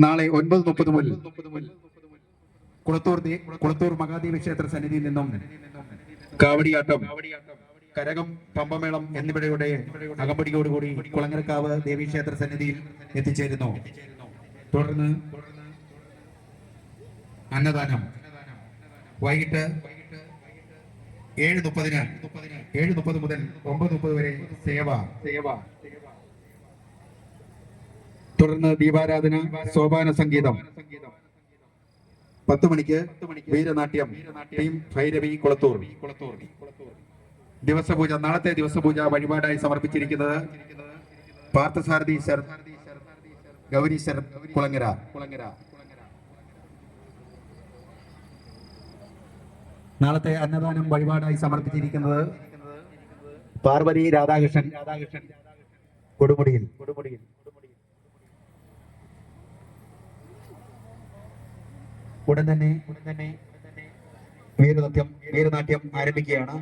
നാളെ 9:30 മുതൽ കുളത്തൂർ മഹാദേവി ക്ഷേത്ര സന്നിധിയിൽ നിന്നും കാവടിയാട്ടം, കരകം, പമ്പമേളം എന്നിവയുടെ അകമ്പടിയോടുകൂടി കുളങ്ങരക്കാവ് ദേവീക്ഷേത്ര സന്നിധിയിൽ എത്തിച്ചേരുന്നു. തുടർന്ന് അന്നദാനം വൈകിട്ട് 7:30 മുതൽ 9:30 വരെ സേവ. തുടർന്ന് ദീപാരാധന, സോപാന സംഗീതം. 10 മണിക്ക് വീരനാട്യം, ടീം ഭൈരവി കുളത്തൂർ. ദിവസപൂജ, നാളത്തെ ദിവസപൂജ വഴിപാടായി സമർപ്പിച്ചിരിക്കുന്നത് പാർത്ഥസാരഥി സർ, ഗൗരി സർ കുളങ്ങര. നാളത്തെ അന്നദാനം വഴിപാടായി സമർപ്പിച്ചിരിക്കുന്നത് പാർവതി രാധാകൃഷ്ണൻ കൊടുമുടിയിൽ. ഉടൻ തന്നെ വീരനാട്യം ആരംഭിക്കുകയാണ്.